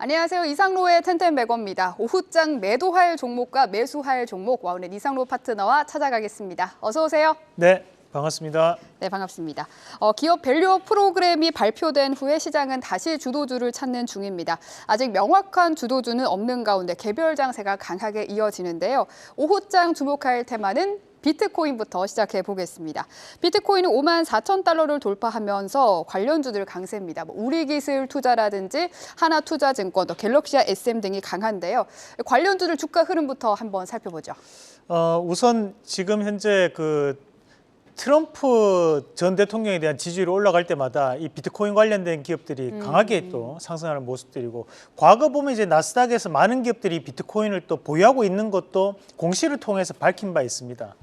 안녕하세요. 이상로의 텐텐매거입니다. 오후장 매도할 종목과 매수할 종목 와우넷 이상로 파트너와 찾아가겠습니다. 어서 오세요. 네, 반갑습니다. 네, 반갑습니다. 기업 밸류 프로그램이 발표된 후에 시장은 다시 주도주를 찾는 중입니다. 아직 명확한 주도주는 없는 가운데 개별 장세가 강하게 이어지는데요. 오후장 주목할 테마는 비트코인부터 시작해 보겠습니다. 비트코인은 54,000달러를 돌파하면서 관련주들 강세입니다. 우리기술 투자라든지 하나투자증권, 또 갤럭시와 SM 등이 강한데요. 관련주들 주가 흐름부터 한번 살펴보죠. 우선 지금 현재 트럼프 전 대통령에 대한 지지율이 올라갈 때마다 이 비트코인 관련된 기업들이 강하게 또 상승하는 모습들이고, 과거 보면 이제 나스닥에서 많은 기업들이 비트코인을 또 보유하고 있는 것도 공시를 통해서 밝힌 바 있습니다.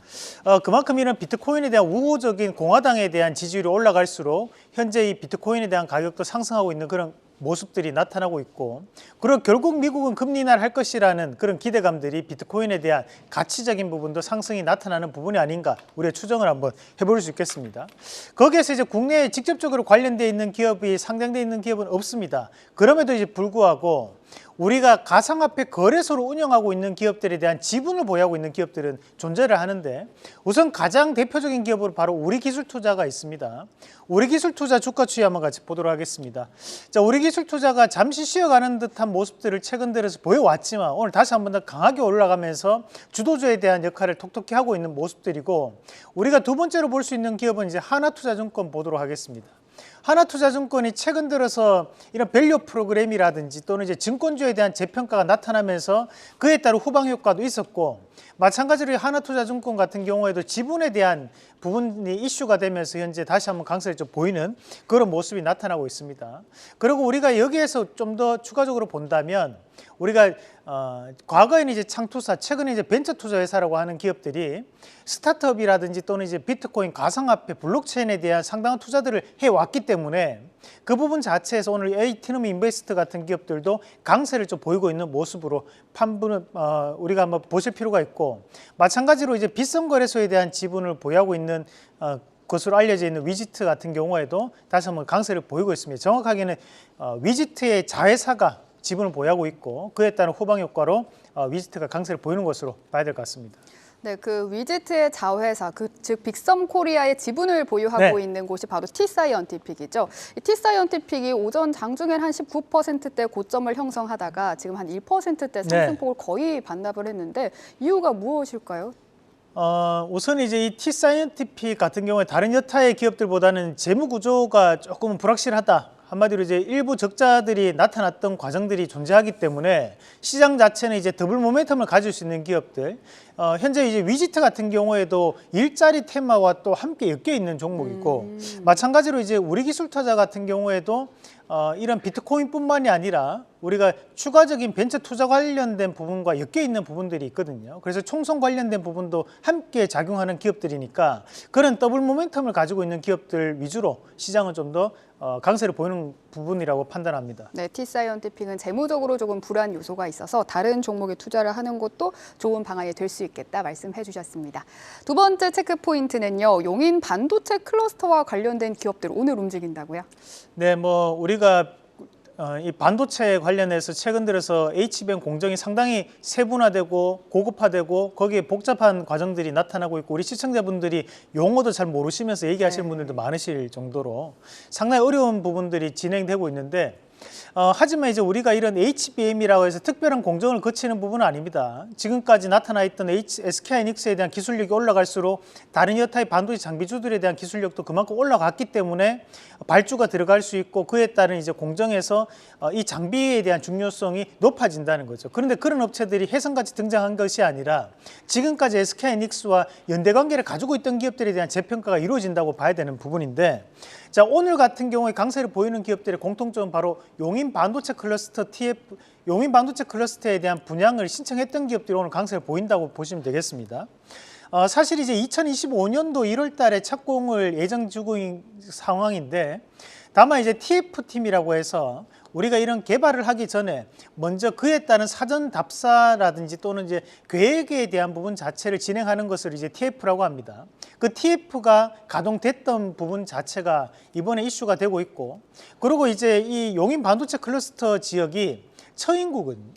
그만큼 이런 비트코인에 대한 우호적인 공화당에 대한 지지율이 올라갈수록 현재 이 비트코인에 대한 가격도 상승하고 있는 그런 모습들이 나타나고 있고, 그리고 결국 미국은 금리 인하를 할 것이라는 그런 기대감들이 비트코인에 대한 가치적인 부분도 상승이 나타나는 부분이 아닌가, 우리의 추정을 한번 해볼 수 있겠습니다. 거기에서 이제 국내에 직접적으로 관련되어 있는 기업이 상장되어 있는 기업은 없습니다. 그럼에도 이제 불구하고 우리가 가상화폐 거래소를 운영하고 있는 기업들에 대한 지분을 보유하고 있는 기업들은 존재를 하는데, 우선 가장 대표적인 기업으로 바로 우리기술투자가 있습니다. 우리기술투자 주가 추이 한번 같이 보도록 하겠습니다. 자, 우리기술투자가 잠시 쉬어가는 듯한 모습들을 최근 들어서 보여왔지만 오늘 다시 한번 더 강하게 올라가면서 주도주에 대한 역할을 톡톡히 하고 있는 모습들이고, 우리가 두 번째로 볼 수 있는 기업은 이제 하나투자증권 보도록 하겠습니다. 하나투자증권이 최근 들어서 이런 밸류 프로그램이라든지 또는 이제 증권주에 대한 재평가가 나타나면서 그에 따른 후방 효과도 있었고, 마찬가지로 하나투자증권 같은 경우에도 지분에 대한 부분이 이슈가 되면서 현재 다시 한번 강세를 좀 보이는 그런 모습이 나타나고 있습니다. 그리고 우리가 여기에서 좀 더 추가적으로 본다면, 우리가 과거에는 이제 창투사, 최근에 이제 벤처투자 회사라고 하는 기업들이 스타트업이라든지 또는 이제 비트코인, 가상화폐, 블록체인에 대한 상당한 투자들을 해왔기 때문에 그 부분 자체에서 오늘 에이티넘 인베스트 같은 기업들도 강세를 좀 보이고 있는 모습으로 판분을 우리가 한번 보실 필요가 있고, 마찬가지로 이제 빗썸거래소에 대한 지분을 보유하고 있는 것으로 알려져 있는 위지트 같은 경우에도 다시 한번 강세를 보이고 있습니다. 정확하게는 위지트의 자회사가 지분을 보유하고 있고, 그에 따른 후방 효과로 위지트가 강세를 보이는 것으로 봐야 될 것 같습니다. 네, 그 위지트의 자회사, 즉 빅썸코리아의 지분을 보유하고 있는 곳이 바로 T사이언티픽이죠. 이 T사이언티픽이 오전 장중엔 한 19%대 고점을 형성하다가 지금 한 1%대 상승폭을 거의 반납을 했는데, 이유가 무엇일까요? 우선 이제 이 T사이언티픽 같은 경우에 다른 여타의 기업들보다는 재무 구조가 조금 불확실하다. 한마디로 이제 일부 적자들이 나타났던 과정들이 존재하기 때문에 시장 자체는 이제 더블 모멘텀을 가질 수 있는 기업들, 현재 이제 위지트 같은 경우에도 일자리 테마와 또 함께 엮여 있는 종목이고, 마찬가지로 이제 우리기술투자 같은 경우에도 이런 비트코인뿐만이 아니라 우리가 추가적인 벤처 투자 관련된 부분과 엮여 있는 부분들이 있거든요. 그래서 총선 관련된 부분도 함께 작용하는 기업들이니까 그런 더블 모멘텀을 가지고 있는 기업들 위주로 시장은 좀 더 강세를 보이는 부분이라고 판단합니다. 네, T사이언티픽은 재무적으로 조금 불안 요소가 있어서 다른 종목에 투자를 하는 것도 좋은 방안이 될 수 있겠다 말씀해 주셨습니다. 두 번째 체크 포인트는요, 용인 반도체 클러스터와 관련된 기업들 오늘 움직인다고요? 네, 우리가 이 반도체 관련해서 최근 들어서 HBM 공정이 상당히 세분화되고 고급화되고 거기에 복잡한 과정들이 나타나고 있고, 우리 시청자분들이 용어도 잘 모르시면서 얘기하시는 분들도 많으실 정도로 상당히 어려운 부분들이 진행되고 있는데, 하지만 이제 우리가 이런 HBM이라고 해서 특별한 공정을 거치는 부분은 아닙니다. 지금까지 나타나 있던 SK하이닉스에 대한 기술력이 올라갈수록 다른 여타의 반도체 장비주들에 대한 기술력도 그만큼 올라갔기 때문에 발주가 들어갈 수 있고, 그에 따른 이제 공정에서 이 장비에 대한 중요성이 높아진다는 거죠. 그런데 그런 업체들이 혜성같이 등장한 것이 아니라 지금까지 SK하이닉스와 연대관계를 가지고 있던 기업들에 대한 재평가가 이루어진다고 봐야 되는 부분인데, 자, 오늘 같은 경우에 강세를 보이는 기업들의 공통점은 바로 용인 반도체 클러스터 용인 반도체 클러스터에 대한 분양을 신청했던 기업들이 오늘 강세를 보인다고 보시면 되겠습니다. 사실 이제 2025년도 1월 달에 착공을 예정 중인 상황인데, 다만 이제 TF팀이라고 해서 우리가 이런 개발을 하기 전에 먼저 그에 따른 사전 답사라든지 또는 이제 계획에 대한 부분 자체를 진행하는 것을 이제 TF라고 합니다. 그 TF가 가동됐던 부분 자체가 이번에 이슈가 되고 있고, 그리고 이제 이 용인 반도체 클러스터 지역이 처인구거든요.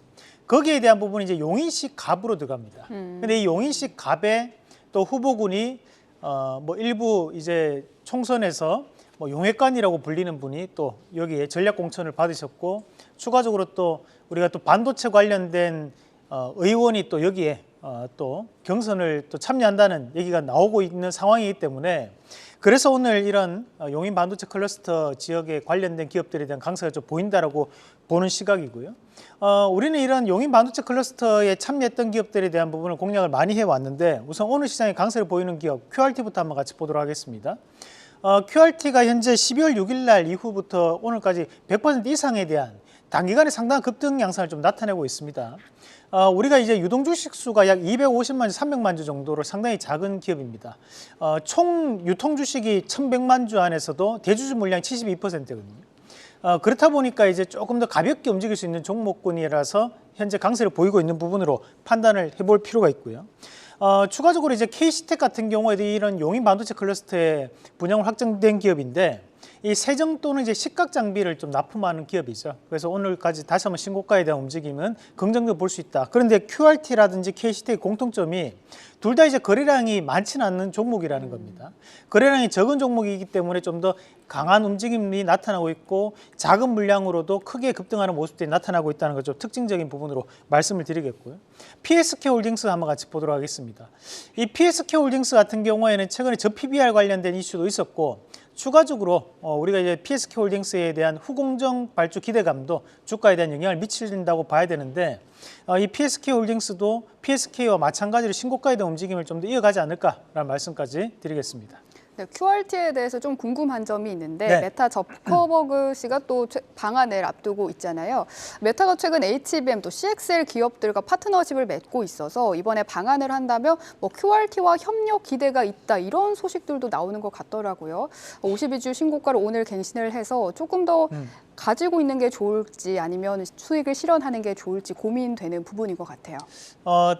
거기에 대한 부분이 이제 용인시 갑으로 들어갑니다. 근데 이 용인시 갑에 또 후보군이 뭐 일부 이제 총선에서 뭐 용액관이라고 불리는 분이 또 여기에 전략 공천을 받으셨고, 추가적으로 또 우리가 또 반도체 관련된 의원이 또 여기에 또 경선을 또 참여한다는 얘기가 나오고 있는 상황이기 때문에, 그래서 오늘 이런 용인 반도체 클러스터 지역에 관련된 기업들에 대한 강세가 좀 보인다라고 보는 시각이고요. 우리는 이런 용인 반도체 클러스터에 참여했던 기업들에 대한 부분을 공략을 많이 해왔는데, 우선 오늘 시장에 강세를 보이는 기업 QRT부터 한번 같이 보도록 하겠습니다. QRT가 현재 12월 6일 날 이후부터 오늘까지 100% 이상에 대한 단기간에 상당한 급등 양상을 좀 나타내고 있습니다. 우리가 이제 유동 주식 수가 약 250만 주, 300만 주 정도로 상당히 작은 기업입니다. 총 유통 주식이 1,100만 주 안에서도 대주주 물량이 72%거든요. 그렇다 보니까 이제 조금 더 가볍게 움직일 수 있는 종목군이라서 현재 강세를 보이고 있는 부분으로 판단을 해볼 필요가 있고요. 추가적으로 이제 KC텍 같은 경우에도 이런 용인 반도체 클러스터에 분양을 확정된 기업인데, 이 세정 또는 이제 식각 장비를 좀 납품하는 기업이죠. 그래서 오늘까지 다시 한번 신고가에 대한 움직임은 긍정적으로 볼 수 있다. 그런데 QRT라든지 KCT의 공통점이 둘 다 이제 거래량이 많지는 않는 종목이라는 겁니다. 거래량이 적은 종목이기 때문에 좀 더 강한 움직임이 나타나고 있고, 작은 물량으로도 크게 급등하는 모습들이 나타나고 있다는 것 좀 특징적인 부분으로 말씀을 드리겠고요. PSK홀딩스 한번 같이 보도록 하겠습니다. 이 PSK홀딩스 같은 경우에는 최근에 저PBR 관련된 이슈도 있었고, 추가적으로 우리가 이제 PSK홀딩스에 대한 후공정 발주 기대감도 주가에 대한 영향을 미친다고 봐야 되는데, 이 PSK홀딩스도 PSK와 마찬가지로 신고가에 대한 움직임을 좀 더 이어가지 않을까라는 말씀까지 드리겠습니다. 네, QRT에 대해서 좀 궁금한 점이 있는데, 네. 메타 저커버그 씨가 또 방안을 앞두고 있잖아요. 메타가 최근 HBM 또 CXL 기업들과 파트너십을 맺고 있어서 이번에 방안을 한다면 뭐 QRT와 협력 기대가 있다, 이런 소식들도 나오는 것 같더라고요. 52주 신고가를 오늘 갱신을 해서 조금 더 가지고 있는 게 좋을지 아니면 수익을 실현하는 게 좋을지 고민되는 부분인 것 같아요.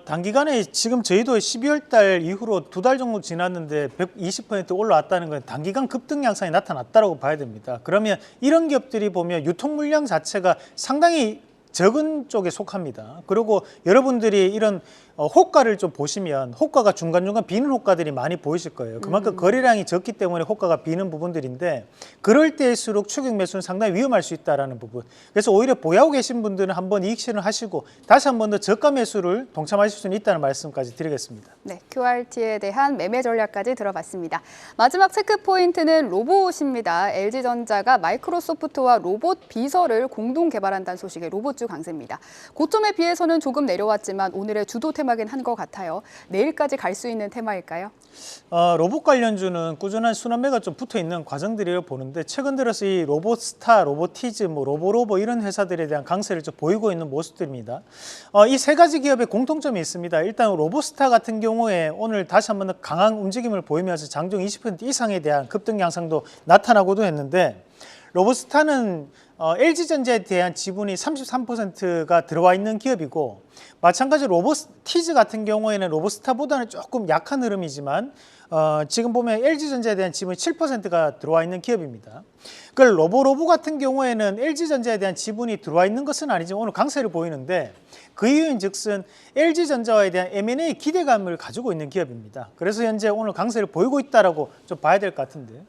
단기간에 지금 저희도 12월 달 이후로 2달 정도 지났는데 120% 올라왔다는 건 단기간 급등 양상이 나타났다고 봐야 됩니다. 그러면 이런 기업들이 보면 유통 물량 자체가 상당히 적은 쪽에 속합니다. 그리고 여러분들이 이런 호가를 좀 보시면 호가가 중간중간 비는 호가들이 많이 보이실 거예요. 그만큼 거래량이 적기 때문에 호가가 비는 부분들인데, 그럴 때일수록 추격 매수는 상당히 위험할 수 있다는 부분. 그래서 오히려 보유하고 계신 분들은 한번 이익 실현을 하시고 다시 한 번 더 저가 매수를 동참하실 수는 있다는 말씀까지 드리겠습니다. 네, QRT에 대한 매매 전략까지 들어봤습니다. 마지막 체크 포인트는 로봇입니다. LG전자가 마이크로소프트와 로봇 비서를 공동 개발한다는 소식에 로봇주 강세입니다. 고점에 비해서는 조금 내려왔지만 오늘의 주도 테마긴 한 것 같아요. 내일까지 갈 수 있는 테마일까요? 로봇 관련주는 꾸준한 순환매가 좀 붙어있는 과정들이라고 보는데, 최근 들어서 이 로봇스타, 로보티즈, 뭐 로보로보 이런 회사들에 대한 강세를 좀 보이고 있는 모습들입니다. 이 세 가지 기업의 공통점이 있습니다. 일단 로봇스타 같은 경우에 오늘 다시 한번 더 강한 움직임을 보이면서 장중 20% 이상에 대한 급등 양상도 나타나고도 했는데, 로봇스타는 LG전자에 대한 지분이 33%가 들어와 있는 기업이고, 마찬가지로 로보티즈 같은 경우에는 로보스타보다는 조금 약한 흐름이지만 지금 보면 LG전자에 대한 지분이 7%가 들어와 있는 기업입니다. 그 로보로보 같은 경우에는 LG전자에 대한 지분이 들어와 있는 것은 아니지만 오늘 강세를 보이는데, 그 이유인 즉슨 LG전자에 대한 M&A 기대감을 가지고 있는 기업입니다. 그래서 현재 오늘 강세를 보이고 있다라고 좀 봐야 될 것 같은데,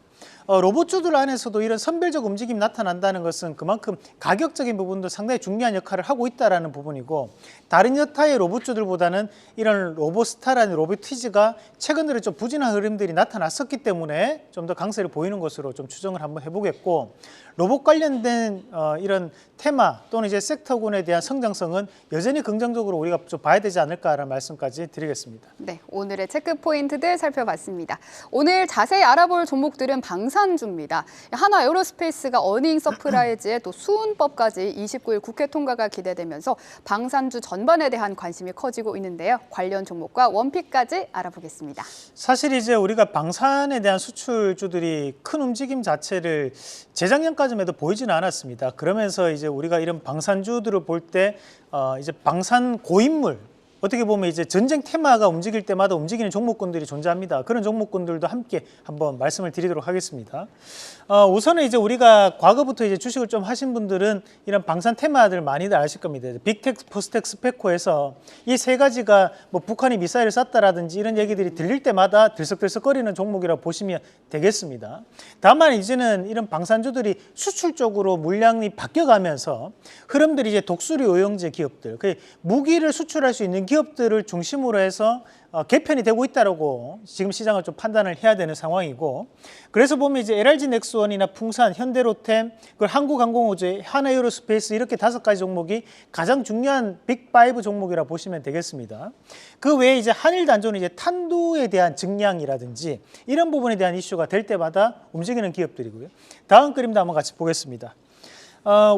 로봇주들 안에서도 이런 선별적 움직임이 나타난다는 것은 그만큼 가격적인 부분도 상당히 중요한 역할을 하고 있다는 부분이고, 다른 여타의 로봇주들보다는 이런 로보스타라는 로보티즈가 최근 들어 좀 부진한 흐름들이 나타났었기 때문에 좀 더 강세를 보이는 것으로 좀 추정을 한번 해보겠고, 로봇 관련된 이런 테마 또는 이제 섹터군에 대한 성장성은 여전히 긍정적으로 우리가 좀 봐야 되지 않을까라는 말씀까지 드리겠습니다. 네, 오늘의 체크 포인트들 살펴봤습니다. 오늘 자세히 알아볼 종목들은 방산주입니다. 하나 에어로스페이스가 어닝 서프라이즈에 또 수운법까지 29일 국회 통과가 기대되면서 방산주 전반에 대한 관심이 커지고 있는데요. 관련 종목과 원픽까지 알아보겠습니다. 사실 이제 우리가 방산에 대한 수출주들이 큰 움직임 자체를 재작년까지만 해도 보이지는 않았습니다. 그러면서 이제 우리가 이런 방산주들을 볼 때 이제 방산 고인물 어떻게 보면 이제 전쟁 테마가 움직일 때마다 움직이는 종목군들이 존재합니다. 그런 종목군들도 함께 한번 말씀을 드리도록 하겠습니다. 우선은 이제 우리가 과거부터 이제 주식을 좀 하신 분들은 이런 방산 테마들 많이들 아실 겁니다. 빅텍, 포스텍, 스페코에서 이 세 가지가 뭐 북한이 미사일을 쐈다라든지 이런 얘기들이 들릴 때마다 들썩들썩거리는 종목이라고 보시면 되겠습니다. 다만 이제는 이런 방산주들이 수출 쪽으로 물량이 바뀌어가면서 흐름들이 이제 독수리 오영제 기업들, 무기를 수출할 수 있는 기업들을 중심으로 해서 개편이 되고 있다라고 지금 시장을 좀 판단을 해야 되는 상황이고, 그래서 보면 이제 LRG 넥스원이나 풍산, 현대로템, 그리고 한국항공우주, 하나에어로스페이스 이렇게 5가지 종목이 가장 중요한 빅5 종목이라 보시면 되겠습니다. 그 외에 이제 한일단조는 이제 탄두에 대한 증량이라든지 이런 부분에 대한 이슈가 될 때마다 움직이는 기업들이고요. 다음 그림도 한번 같이 보겠습니다.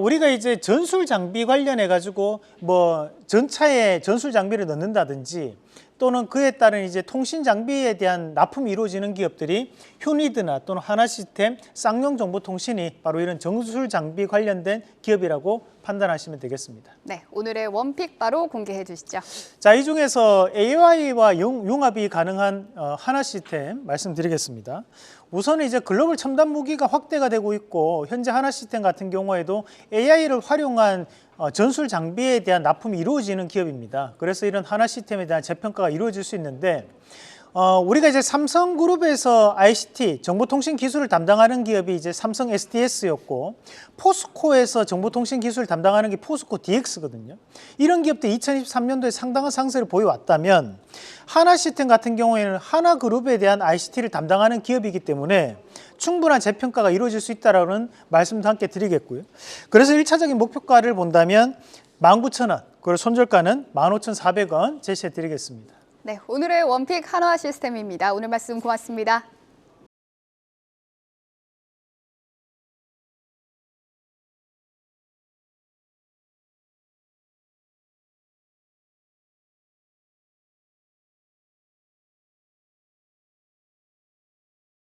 우리가 이제 전술 장비 관련해 가지고 뭐 전차에 전술 장비를 넣는다든지 또는 그에 따른 이제 통신 장비에 대한 납품이 이루어지는 기업들이 휴니드나 또는 하나시스템, 쌍용정보통신이 바로 이런 전술 장비 관련된 기업이라고 판단하시면 되겠습니다. 네, 오늘의 원픽 바로 공개해 주시죠. 자, 이 중에서 AI와 융합이 가능한 하나시스템 말씀드리겠습니다. 우선 이제 글로벌 첨단 무기가 확대가 되고 있고, 현재 하나시스템 같은 경우에도 AI를 활용한 전술 장비에 대한 납품이 이루어지는 기업입니다. 그래서 이런 하나시스템에 대한 재평가가 이루어질 수 있는데, 우리가 이제 삼성그룹에서 ICT 정보통신 기술을 담당하는 기업이 이제 삼성 SDS였고, 포스코에서 정보통신 기술을 담당하는 게 포스코 DX거든요. 이런 기업들 2023년도에 상당한 상승을 보여왔다면, 하나시스템 같은 경우에는 하나그룹에 대한 ICT를 담당하는 기업이기 때문에 충분한 재평가가 이루어질 수 있다는 말씀도 함께 드리겠고요. 그래서 1차적인 목표가를 본다면 19,000원, 그리고 손절가는 15,400원 제시해 드리겠습니다. 네, 오늘의 원픽 한화 시스템입니다. 오늘 말씀 고맙습니다.